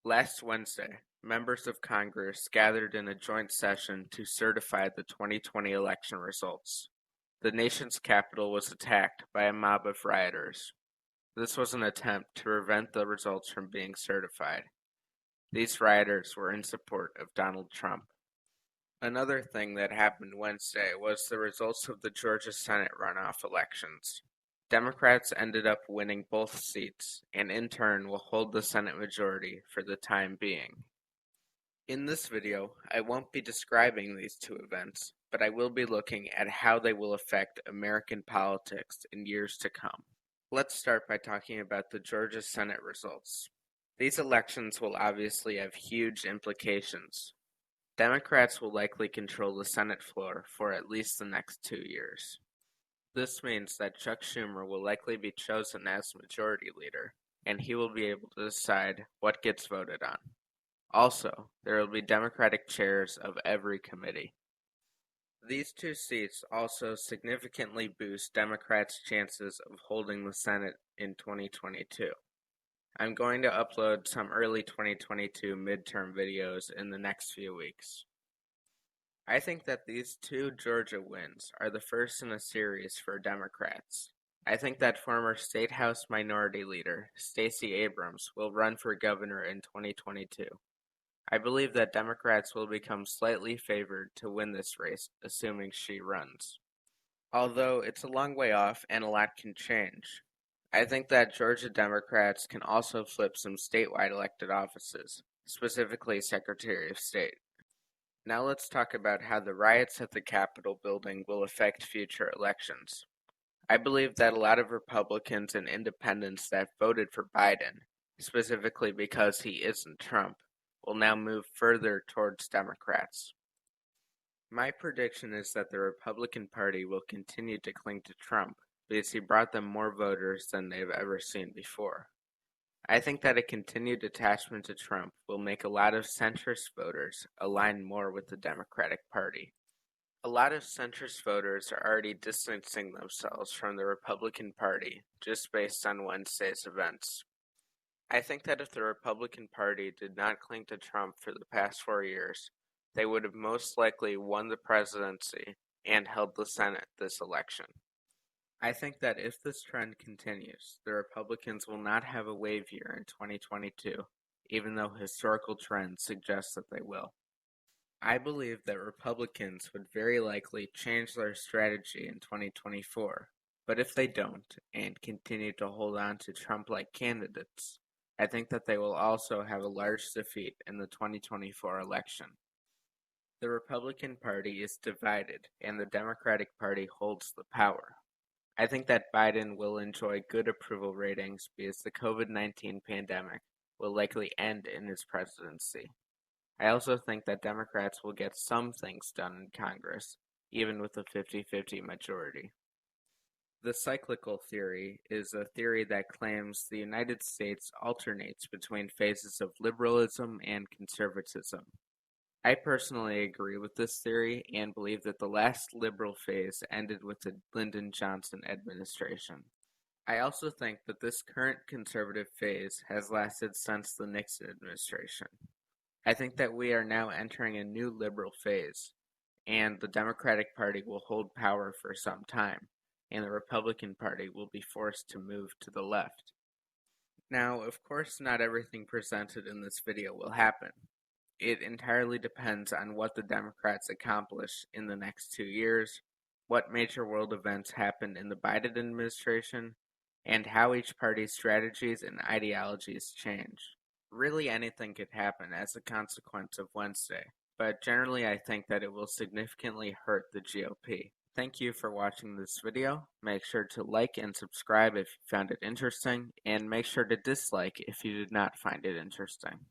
Last Wednesday, members of Congress gathered in a joint session to certify the 2020 election results. The nation's capital was attacked by a mob of rioters. This was an attempt to prevent the results from being certified. These rioters were in support of Donald Trump. Another thing that happened Wednesday was the results of the Georgia Senate runoff elections. Democrats ended up winning both seats, and in turn will hold the Senate majority for the time being. In this video, I won't be describing these two events, but I will be looking at how they will affect American politics in years to come. Let's start by talking about the Georgia Senate results. These elections will obviously have huge implications. Democrats will likely control the Senate floor for at least the next 2 years. This means that Chuck Schumer will likely be chosen as majority leader, and he will be able to decide what gets voted on. Also, there will be Democratic chairs of every committee. These two seats also significantly boost Democrats' chances of holding the Senate in 2022. I'm going to upload some early 2022 midterm videos in the next few weeks. I think that these two Georgia wins are the first in a series for Democrats. I think that former State House Minority Leader Stacey Abrams will run for governor in 2022. I believe that Democrats will become slightly favored to win this race, assuming she runs. Although it's a long way off and a lot can change. I think that Georgia Democrats can also flip some statewide elected offices, specifically Secretary of State. Now let's talk about how the riots at the Capitol building will affect future elections. I believe that a lot of Republicans and independents that voted for Biden, specifically because he isn't Trump, will now move further towards Democrats. My prediction is that the Republican Party will continue to cling to Trump because he brought them more voters than they've ever seen before. I think that a continued attachment to Trump will make a lot of centrist voters align more with the Democratic Party. A lot of centrist voters are already distancing themselves from the Republican Party just based on Wednesday's events. I think that if the Republican Party did not cling to Trump for the past 4 years, they would have most likely won the presidency and held the Senate this election. I think that if this trend continues, the Republicans will not have a wave year in 2022, even though historical trends suggest that they will. I believe that Republicans would very likely change their strategy in 2024, but if they don't and continue to hold on to Trump-like candidates, I think that they will also have a large defeat in the 2024 election. The Republican Party is divided, and the Democratic Party holds the power. I think that Biden will enjoy good approval ratings because the COVID-19 pandemic will likely end in his presidency. I also think that Democrats will get some things done in Congress, even with a 50-50 majority. The cyclical theory is a theory that claims the United States alternates between phases of liberalism and conservatism. I personally agree with this theory and believe that the last liberal phase ended with the Lyndon Johnson administration. I also think that this current conservative phase has lasted since the Nixon administration. I think that we are now entering a new liberal phase, and the Democratic Party will hold power for some time, and the Republican Party will be forced to move to the left. Now, of course, not everything presented in this video will happen. It entirely depends on what the Democrats accomplish in the next 2 years, what major world events happen in the Biden administration, and how each party's strategies and ideologies change. Really anything could happen as a consequence of Wednesday, but generally I think that it will significantly hurt the GOP. Thank you for watching this video. Make sure to like and subscribe if you found it interesting, and make sure to dislike if you did not find it interesting.